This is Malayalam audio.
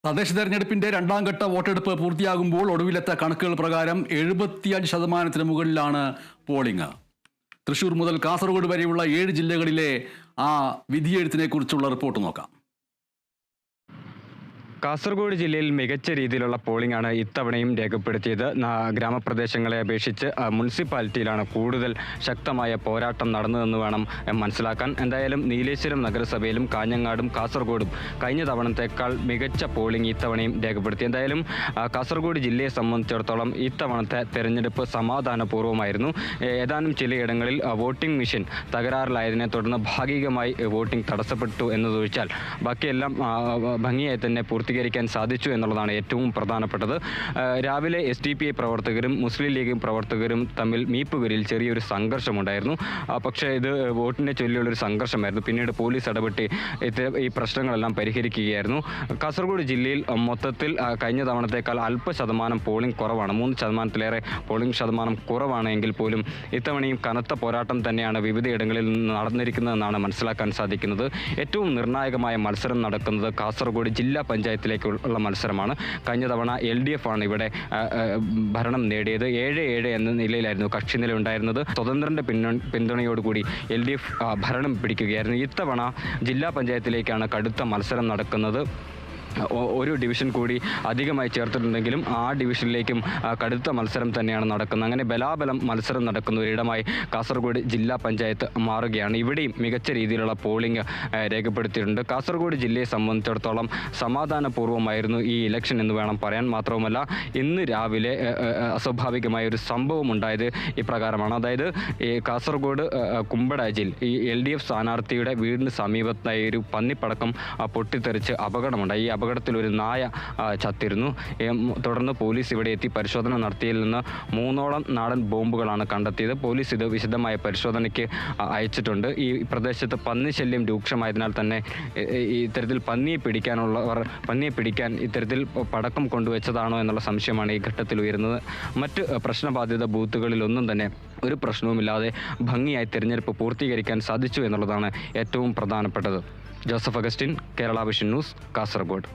തദ്ദേശ തെരഞ്ഞെടുപ്പിന്റെ രണ്ടാം ഘട്ട വോട്ടെടുപ്പ് പൂർത്തിയാകുമ്പോൾ ഒടുവിലത്തെ കണക്കുകൾ പ്രകാരം 75% മുകളിലാണ് പോളിംഗ്. തൃശൂർ മുതൽ കാസർഗോഡ് വരെയുള്ള 7 ജില്ലകളിലെ ആ വിധിയെഴുത്തിനെ കുറിച്ചുള്ള റിപ്പോർട്ട് നോക്കാം. കാസർഗോഡ് ജില്ലയിൽ മികച്ച രീതിയിലുള്ള പോളിംഗ് ആണ് ഇത്തവണയും രേഖപ്പെടുത്തിയത്. ഗ്രാമപ്രദേശങ്ങളെ അപേക്ഷിച്ച് മുനിസിപ്പാലിറ്റിയിലാണ് കൂടുതൽ ശക്തമായ പോരാട്ടം നടന്നതെന്ന് വേണം മനസ്സിലാക്കാൻ. എന്തായാലും നീലേശ്വരം നഗരസഭയിലും കാഞ്ഞങ്ങാടും കാസർഗോഡും കഴിഞ്ഞ തവണത്തേക്കാൾ മികച്ച പോളിംഗ് ഇത്തവണയും രേഖപ്പെടുത്തി. എന്തായാലും കാസർഗോഡ് ജില്ലയെ സംബന്ധിച്ചിടത്തോളം ഇത്തവണത്തെ തെരഞ്ഞെടുപ്പ് സമാധാനപൂർവ്വമായിരുന്നു. ഏതാനും ചിലയിടങ്ങളിൽ വോട്ടിംഗ് മെഷീൻ തകരാറിലായതിനെ തുടർന്ന് ഭാഗികമായി വോട്ടിംഗ് തടസ്സപ്പെട്ടു എന്നതൊഴിച്ചാൽ ബാക്കിയെല്ലാം ഭംഗിയായി തന്നെ പൂർത്തീകരിക്കാൻ സാധിച്ചു എന്നുള്ളതാണ് ഏറ്റവും പ്രധാനപ്പെട്ടത്. രാവിലെ SDPI പ്രവർത്തകരും മുസ്ലിം ലീഗ് പ്രവർത്തകരും തമ്മിൽ മീപ്പുകരിൽ ചെറിയൊരു സംഘർഷമുണ്ടായിരുന്നു. പക്ഷേ ഇത് വോട്ടിനെ ചൊല്ലിയുള്ളൊരു സംഘർഷമായിരുന്നു. പിന്നീട് പോലീസ് ഇടപെട്ട് ഈ പ്രശ്നങ്ങളെല്ലാം പരിഹരിക്കുകയായിരുന്നു. കാസർഗോഡ് ജില്ലയിൽ മൊത്തത്തിൽ കഴിഞ്ഞ തവണത്തേക്കാൾ അല്പശതമാനം പോളിംഗ് കുറവാണ്. 3%-ലേറെ പോളിംഗ് ശതമാനം കുറവാണെങ്കിൽ പോലും ഇത്തവണയും കനത്ത പോരാട്ടം തന്നെയാണ് വിവിധയിടങ്ങളിൽ നിന്ന് നടന്നിരിക്കുന്നതെന്നാണ് മനസ്സിലാക്കാൻ സാധിക്കുന്നത്. ഏറ്റവും നിർണായകമായ മത്സരം നടക്കുന്നത് കാസർഗോഡ് ജില്ലാ പഞ്ചായത്തിലേക്കുള്ള മത്സരമാണ്. കഴിഞ്ഞ തവണ LDF ആണ് ഇവിടെ ഭരണം നേടിയത്. 7-7 എന്ന നിലയിലായിരുന്നു കക്ഷിനില ഉണ്ടായിരുന്നത്. സ്വതന്ത്രന്റെ പിന്തുണയോടുകൂടി LDF ഭരണം പിടിക്കുകയായിരുന്നു. ഇത്തവണ ജില്ലാ പഞ്ചായത്തിലേക്കാണ് കടുത്ത മത്സരം നടക്കുന്നത്. ഒരു ഡിവിഷൻ കൂടി അധികമായി ചേർത്തിട്ടുണ്ടെങ്കിലും ആ ഡിവിഷനിലേക്കും കടുത്ത മത്സരം തന്നെയാണ് നടക്കുന്നത്. അങ്ങനെ ബലാബലം മത്സരം നടക്കുന്ന ഒരിടമായി കാസർഗോഡ് ജില്ലാ പഞ്ചായത്ത് മാറുകയാണ്. ഇവിടെയും മികച്ച രീതിയിലുള്ള പോളിംഗ് രേഖപ്പെടുത്തിയിട്ടുണ്ട്. കാസർഗോഡ് ജില്ലയെ സംബന്ധിച്ചിടത്തോളം സമാധാനപൂർവ്വമായിരുന്നു ഈ ഇലക്ഷൻ എന്ന് വേണം പറയാൻ. മാത്രവുമല്ല, ഇന്ന് രാവിലെ അസ്വാഭാവികമായ ഒരു സംഭവം ഉണ്ടായത് ഇപ്രകാരമാണ്. അതായത് ഈ കാസർഗോഡ് കുമ്പടാജിൽ ഈ LDF സ്ഥാനാർത്ഥിയുടെ വീടിന് സമീപത്തായി ഒരു പന്നിപ്പടക്കം പൊട്ടിത്തെറിച്ച് അപകടമുണ്ടായി. ഈ അപകടത്തിൽ ഒരു നായ ചത്തിരുന്നു. തുടർന്ന് പോലീസ് ഇവിടെ എത്തി പരിശോധന നടത്തിയതിൽ നിന്ന് 3ഓളം നാടൻ ബോംബുകളാണ് കണ്ടെത്തിയത്. പോലീസ് ഇത് വിശദമായ പരിശോധനയ്ക്ക് അയച്ചിട്ടുണ്ട്. ഈ പ്രദേശത്ത് പന്നി ശല്യം രൂക്ഷമായതിനാൽ തന്നെ ഇത്തരത്തിൽ പന്നിയെ പിടിക്കാൻ ഇത്തരത്തിൽ പടക്കം കൊണ്ടുവച്ചതാണോ എന്നുള്ള സംശയമാണ് ഈ ഘട്ടത്തിൽ ഉയരുന്നത്. മറ്റ് പ്രശ്നബാധിത ബൂത്തുകളിലൊന്നും തന്നെ ഒരു പ്രശ്നവുമില്ലാതെ ഭംഗിയായി തെരഞ്ഞെടുപ്പ് പൂർത്തീകരിക്കാൻ സാധിച്ചു എന്നുള്ളതാണ് ഏറ്റവും പ്രധാനപ്പെട്ടത്. Joseph Augustine, Kerala vision news, Kasaragod.